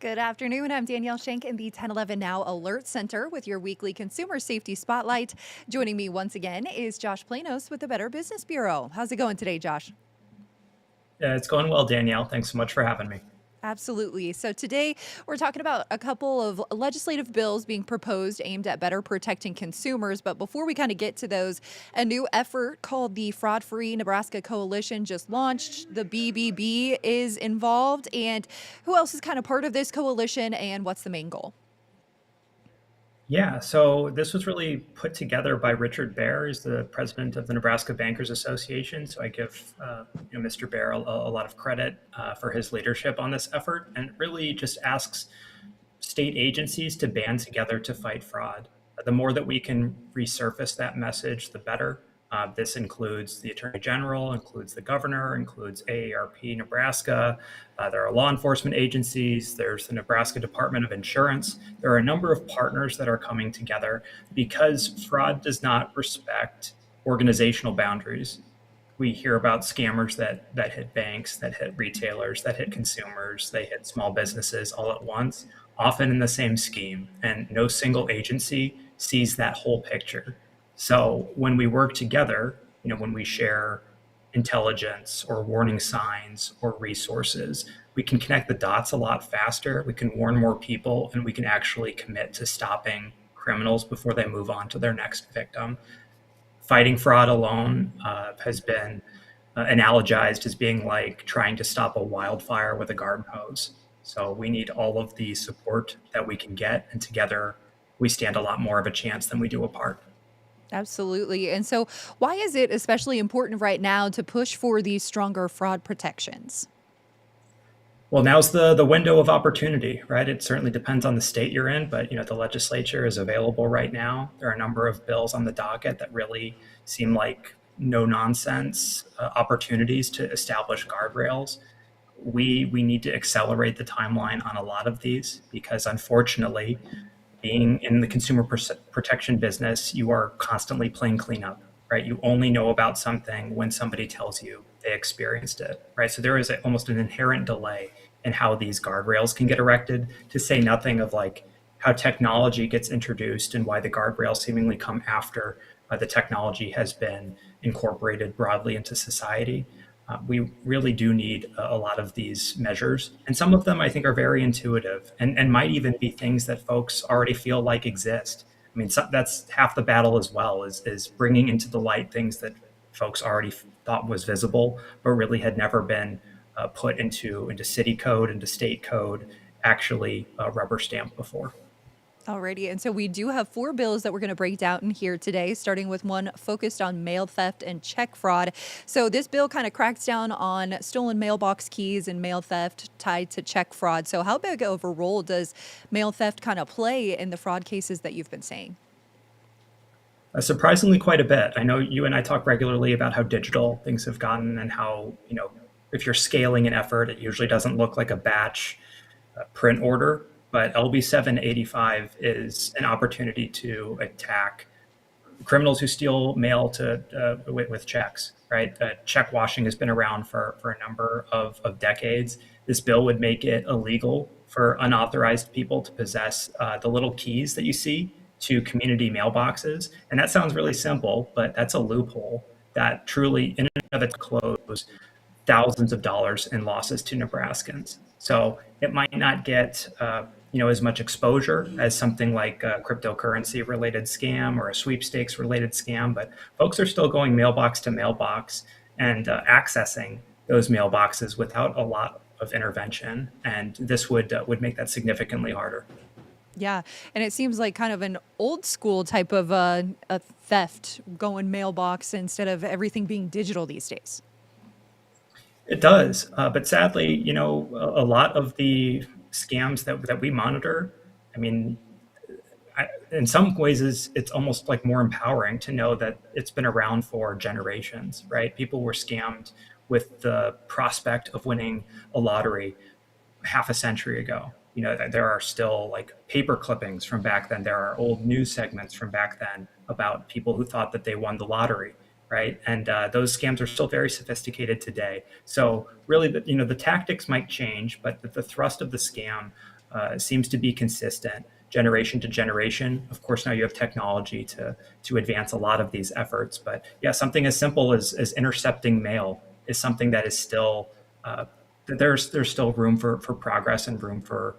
Good afternoon. I'm Danielle Shenk in the 1011 Now Alert Center with your weekly consumer safety spotlight. Joining me once again is Josh Planos with the Better Business Bureau. How's it going today, Josh? Yeah, it's going well, Danielle. Thanks so much for having me. Absolutely. So today we're talking about a couple of legislative bills being proposed aimed at better protecting consumers. But before we kind of get to those, a new effort called the Fraud Free Nebraska Coalition just launched. The BBB is involved. And who else is kind of part of this coalition and what's the main goal? Yeah, so this was really put together by Richard Baer, who's the president of the Nebraska Bankers Association. So I give Mr. Baer a lot of credit for his leadership on this effort, and it really just asks state agencies to band together to fight fraud. The more that we can resurface that message, the better. This includes the Attorney General, includes the governor, includes AARP Nebraska. There are law enforcement agencies. There's the Nebraska Department of Insurance. There are a number of partners that are coming together because fraud does not respect organizational boundaries. We hear about scammers that hit banks, that hit retailers, that hit consumers, they hit small businesses all at once, often in the same scheme. And no single agency sees that whole picture. So when we work together, when we share intelligence or warning signs or resources, we can connect the dots a lot faster. We can warn more people, and we can actually commit to stopping criminals before they move on to their next victim. Fighting fraud alone has been analogized as being like trying to stop a wildfire with a garden hose. So we need all of the support that we can get, and together we stand a lot more of a chance than we do apart. Absolutely. And so, why is it especially important right now to push for these stronger fraud protections? Well, now's the window of opportunity, right? It certainly depends on the state you're in, but the legislature is available right now. There are a number of bills on the docket that really seem like no nonsense opportunities to establish guardrails. We need to accelerate the timeline on a lot of these because, unfortunately, being in the consumer protection business, you are constantly playing cleanup, right? You only know about something when somebody tells you they experienced it, right? So there is almost an inherent delay in how these guardrails can get erected, to say nothing of like how technology gets introduced and why the guardrails seemingly come after the technology has been incorporated broadly into society. We really do need a lot of these measures. And some of them I think are very intuitive and might even be things that folks already feel like exist. I mean, that's half the battle as well, is bringing into the light things that folks already thought was visible, but really had never been put into city code, into state code, actually rubber stamped before. Alrighty. And so we do have four bills that we're going to break down in here today, starting with one focused on mail theft and check fraud. So this bill kind of cracks down on stolen mailbox keys and mail theft tied to check fraud. So how big of a role does mail theft kind of play in the fraud cases that you've been seeing? Surprisingly, quite a bit. I know you and I talk regularly about how digital things have gotten and how, if you're scaling an effort, it usually doesn't look like a batch print order. But LB 785 is an opportunity to attack criminals who steal mail with checks, right? Check washing has been around for a number of decades. This bill would make it illegal for unauthorized people to possess the little keys that you see to community mailboxes. And that sounds really simple, but that's a loophole that truly, in and of its close, thousands of dollars in losses to Nebraskans. So it might not get as much exposure as something like a cryptocurrency related scam or a sweepstakes related scam, but folks are still going mailbox to mailbox and accessing those mailboxes without a lot of intervention, and this would make that significantly harder. Yeah. And it seems like kind of an old school type of a theft going mailbox instead of everything being digital these days. It does, but sadly, a lot of the scams that we monitor, I mean, in some ways, it's almost like more empowering to know that it's been around for generations, right? People were scammed with the prospect of winning a lottery half a century ago. There are still like paper clippings from back then. There are old news segments from back then about people who thought that they won the lottery, right? And those scams are still very sophisticated today. So really, the tactics might change, but the thrust of the scam seems to be consistent generation to generation. Of course, now you have technology to advance a lot of these efforts. But yeah, something as simple as intercepting mail is something that is still uh, there's still room for progress and room for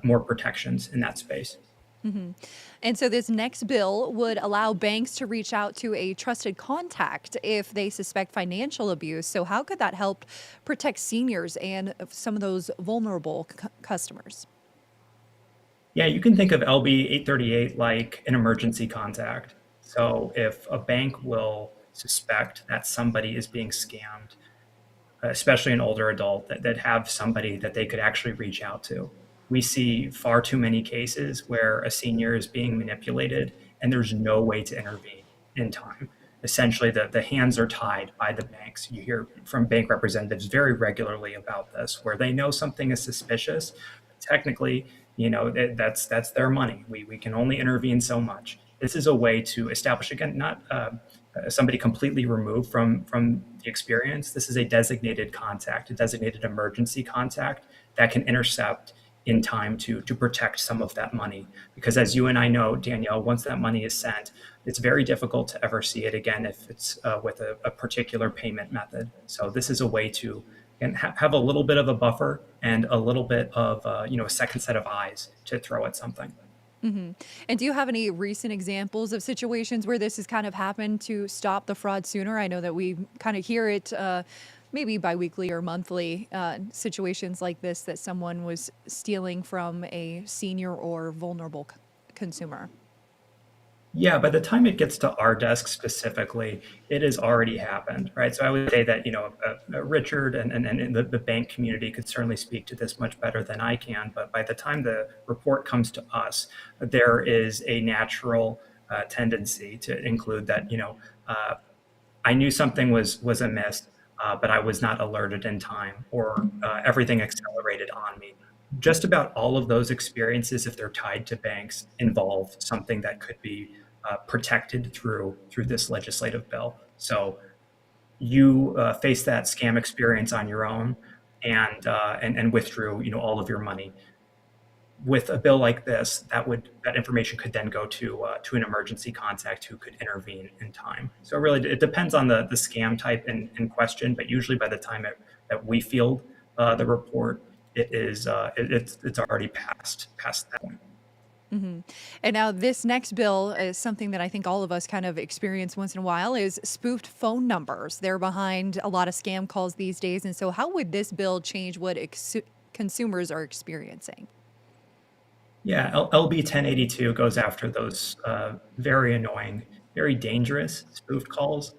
more protections in that space. And so this next bill would allow banks to reach out to a trusted contact if they suspect financial abuse. So how could that help protect seniors and some of those vulnerable customers? Yeah, you can think of LB 838 like an emergency contact. So if a bank will suspect that somebody is being scammed, especially an older adult that have somebody that they could actually reach out to. We see far too many cases where a senior is being manipulated and there's no way to intervene in time. Essentially, the hands are tied by the banks. You hear from bank representatives very regularly about this, where they know something is suspicious. Technically, that's their money. We can only intervene so much. This is a way to establish, again, not somebody completely removed from the experience. This is a designated contact, a designated emergency contact that can intercept in time to protect some of that money. Because as you and I know, Danielle, once that money is sent, it's very difficult to ever see it again if it's with a particular payment method. So this is a way to and have a little bit of a buffer and a little bit of a second set of eyes to throw at something. And do you have any recent examples of situations where this has kind of happened to stop the fraud sooner? I know that we kind of hear it maybe biweekly or monthly situations like this that someone was stealing from a senior or vulnerable consumer. Yeah, by the time it gets to our desk specifically, it has already happened, right? So I would say that, Richard and the bank community could certainly speak to this much better than I can. But by the time the report comes to us, there is a natural tendency to include that, I knew something was amiss, but I was not alerted in time, or everything accelerated on me. Just about all of those experiences, if they're tied to banks, involve something that could be protected through this legislative bill. So you face that scam experience on your own, and withdrew all of your money. With a bill like this, that information could then go to an emergency contact who could intervene in time. So really, it depends on the scam type in question, but usually by the time that we field the report, it's already past that point. And now this next bill is something that I think all of us kind of experience once in a while is spoofed phone numbers. They're behind a lot of scam calls these days. And so how would this bill change what consumers are experiencing? Yeah, LB 1082 goes after those very annoying, very dangerous spoofed calls.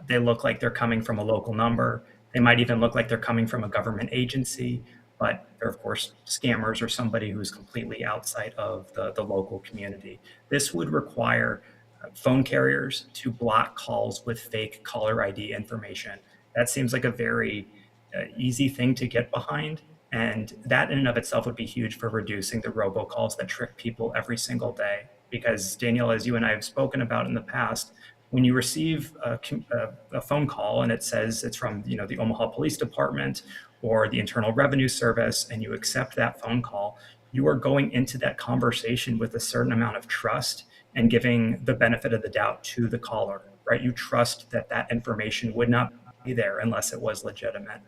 They look like they're coming from a local number. They might even look like they're coming from a government agency, but they're, of course, scammers or somebody who's completely outside of the local community. This would require phone carriers to block calls with fake caller ID information. That seems like a very easy thing to get behind. And that in and of itself would be huge for reducing the robocalls that trick people every single day. Because Danielle, as you and I have spoken about in the past, when you receive a phone call and it says it's from the Omaha Police Department or the Internal Revenue Service, and you accept that phone call, you are going into that conversation with a certain amount of trust and giving the benefit of the doubt to the caller, right? You trust that that information would not be there unless it was legitimate.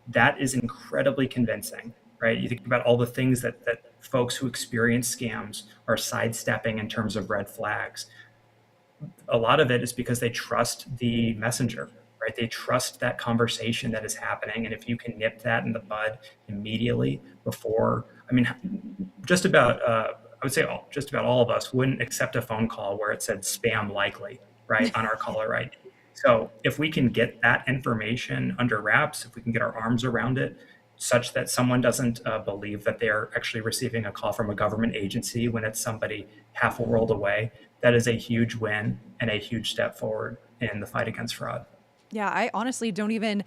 That is incredibly convincing, right? You think about all the things that folks who experience scams are sidestepping in terms of red flags. A lot of it is because they trust the messenger, right? They trust that conversation that is happening. And if you can nip that in the bud immediately before, I mean, I would say just about all of us wouldn't accept a phone call where it said spam likely, right, on our caller ID. So if we can get that information under wraps, if we can get our arms around it, such that someone doesn't believe that they are actually receiving a call from a government agency when it's somebody half a world away, that is a huge win and a huge step forward in the fight against fraud. Yeah, I honestly don't even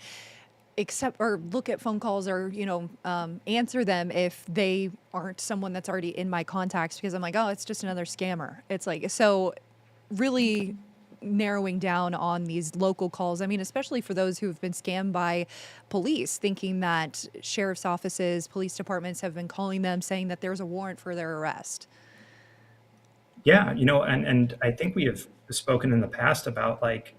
accept or look at phone calls or, answer them if they aren't someone that's already in my contacts because I'm like, oh, it's just another scammer. It's like, so really narrowing down on these local calls. I mean, especially for those who have been scammed by police, thinking that sheriff's offices, police departments have been calling them saying that there's a warrant for their arrest. Yeah, and I think we have spoken in the past about like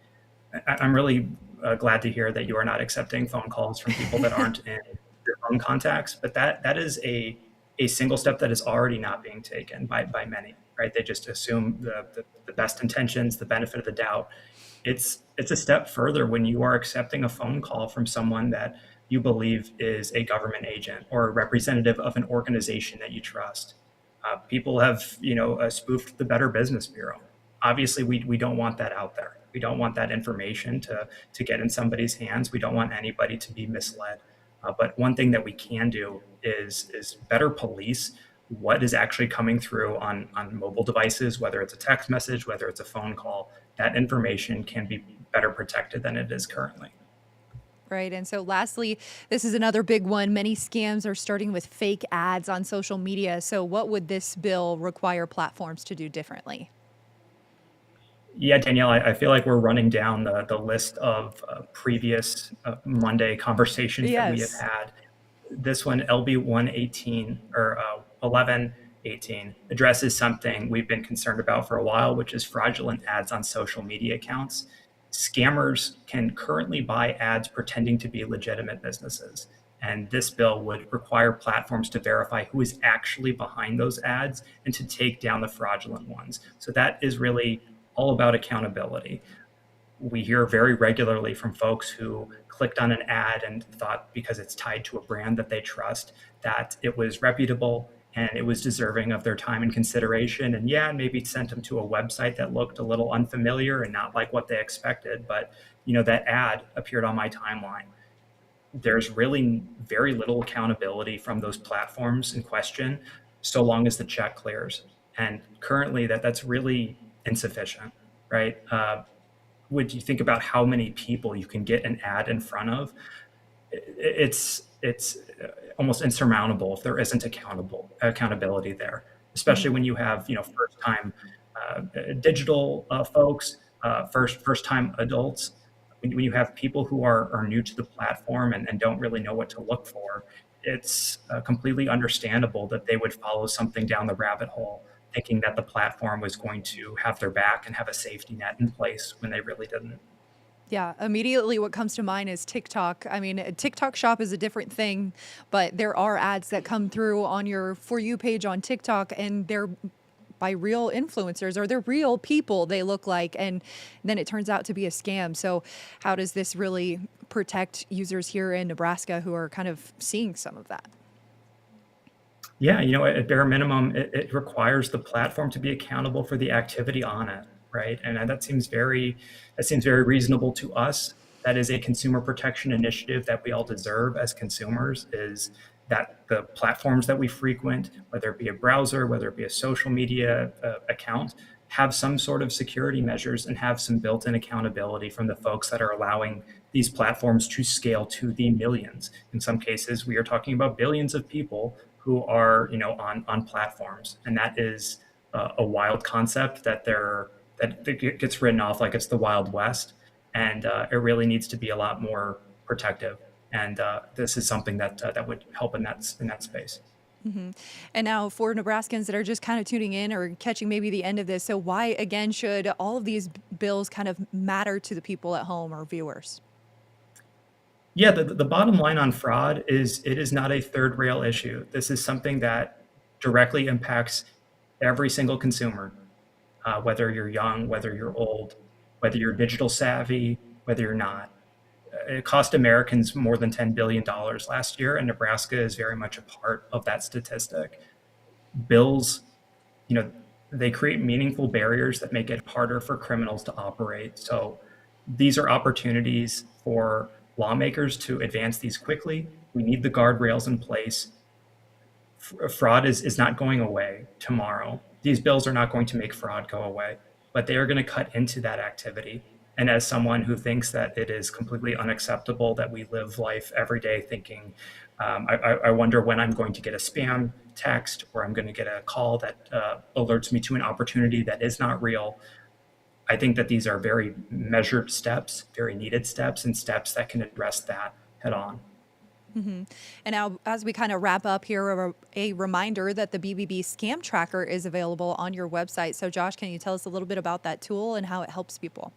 I'm really glad to hear that you are not accepting phone calls from people that aren't in your phone contacts, but that is a single step that is already not being taken by many, right? They just assume the best intentions, the benefit of the doubt. It's a step further when you are accepting a phone call from someone that you believe is a government agent or a representative of an organization that you trust. People have, spoofed the Better Business Bureau. Obviously, we don't want that out there. We don't want that information to get in somebody's hands. We don't want anybody to be misled. But one thing that we can do is better police what is actually coming through on mobile devices, whether it's a text message, whether it's a phone call. That information can be better protected than it is currently. Right. And so, lastly, this is another big one. Many scams are starting with fake ads on social media. So, what would this bill require platforms to do differently? Yeah, Danielle, I feel like we're running down the list of previous Monday conversations that we have Yes. had. This one, LB 118 or 1118, addresses something we've been concerned about for a while, which is fraudulent ads on social media accounts. Scammers can currently buy ads pretending to be legitimate businesses. And this bill would require platforms to verify who is actually behind those ads and to take down the fraudulent ones. So that is really all about accountability. We hear very regularly from folks who clicked on an ad and thought because it's tied to a brand that they trust that it was reputable and it was deserving of their time and consideration. And yeah, maybe it sent them to a website that looked a little unfamiliar and not like what they expected. But that ad appeared on my timeline. There's really very little accountability from those platforms in question, so long as the check clears. And currently, that's really insufficient, right? Would you think about how many people you can get an ad in front of? It's almost insurmountable if there isn't accountability there, especially when you have first time digital folks, first time adults. When you have people who are new to the platform and don't really know what to look for, it's completely understandable that they would follow something down the rabbit hole, thinking that the platform was going to have their back and have a safety net in place when they really didn't. Yeah, immediately what comes to mind is TikTok. I mean, a TikTok shop is a different thing, but there are ads that come through on your For You page on TikTok, and they're by real influencers or they're real people they look like. And then it turns out to be a scam. So, how does this really protect users here in Nebraska who are kind of seeing some of that? Yeah, at bare minimum, it requires the platform to be accountable for the activity on it, right? And that seems very reasonable to us. That is a consumer protection initiative that we all deserve as consumers, is that the platforms that we frequent, whether it be a browser, whether it be a social media account, have some sort of security measures and have some built-in accountability from the folks that are allowing these platforms to scale to the millions. In some cases, we are talking about billions of people who are, on platforms, and that is a wild concept that gets written off like it's the Wild West, and it really needs to be a lot more protective. And this is something that would help in that space. And now, for Nebraskans that are just kind of tuning in or catching maybe the end of this, so why again should all of these bills kind of matter to the people at home or viewers? Yeah, the bottom line on fraud is it is not a third rail issue. This is something that directly impacts every single consumer, whether you're young, whether you're old, whether you're digital savvy, whether you're not. It cost Americans more than $10 billion last year, and Nebraska is very much a part of that statistic. Bills, you know, they create meaningful barriers that make it harder for criminals to operate. So these are opportunities for lawmakers to advance these quickly. We need the guardrails in place. Fraud is not going away tomorrow. These bills are not going to make fraud go away, but they are going to cut into that activity. And as someone who thinks that it is completely unacceptable that we live life every day thinking, I wonder when I'm going to get a spam text or I'm going to get a call that alerts me to an opportunity that is not real. I think that these are very measured steps, very needed steps, and steps that can address that head on. And now, as we kind of wrap up here, a reminder that the BBB Scam Tracker is available on your website. So, Josh, can you tell us a little bit about that tool and how it helps people?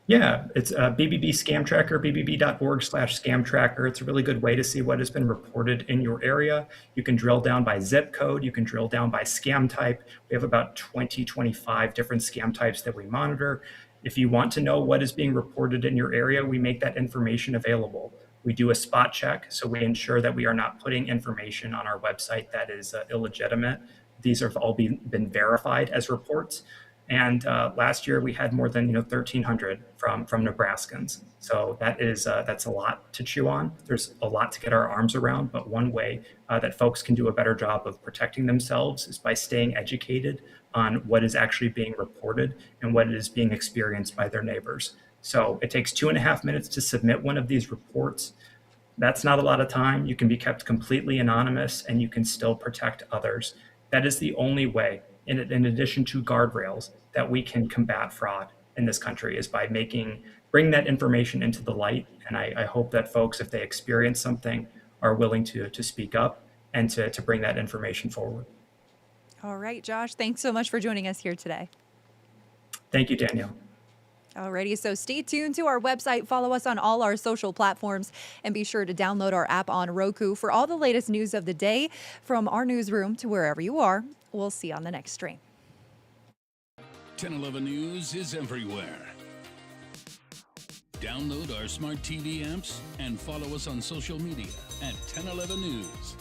Yeah, it's BBB Scam Tracker, bbb.org/scam tracker. It's a really good way to see what has been reported in your area. You can drill down by zip code. You can drill down by scam type. We have about 25 different scam types that we monitor. If you want to know what is being reported in your area, we make that information available. We do a spot check, so we ensure that we are not putting information on our website that is illegitimate. These have all been verified as reports. And last year we had more than 1,300 from Nebraskans. So that's a lot to chew on. There's a lot to get our arms around. But one way that folks can do a better job of protecting themselves is by staying educated on what is actually being reported and what is being experienced by their neighbors. So it takes 2.5 minutes to submit one of these reports. That's not a lot of time. You can be kept completely anonymous and you can still protect others. That is the only way, in addition to guardrails, that we can combat fraud in this country is by bring that information into the light. And I hope that folks, if they experience something, are willing to speak up and to bring that information forward. All right, Josh, thanks so much for joining us here today. Thank you, Danielle. Alrighty, so stay tuned to our website, follow us on all our social platforms, and be sure to download our app on Roku for all the latest news of the day from our newsroom to wherever you are. We'll see you on the next stream. 1011 News is everywhere. Download our smart TV apps and follow us on social media at 1011 News.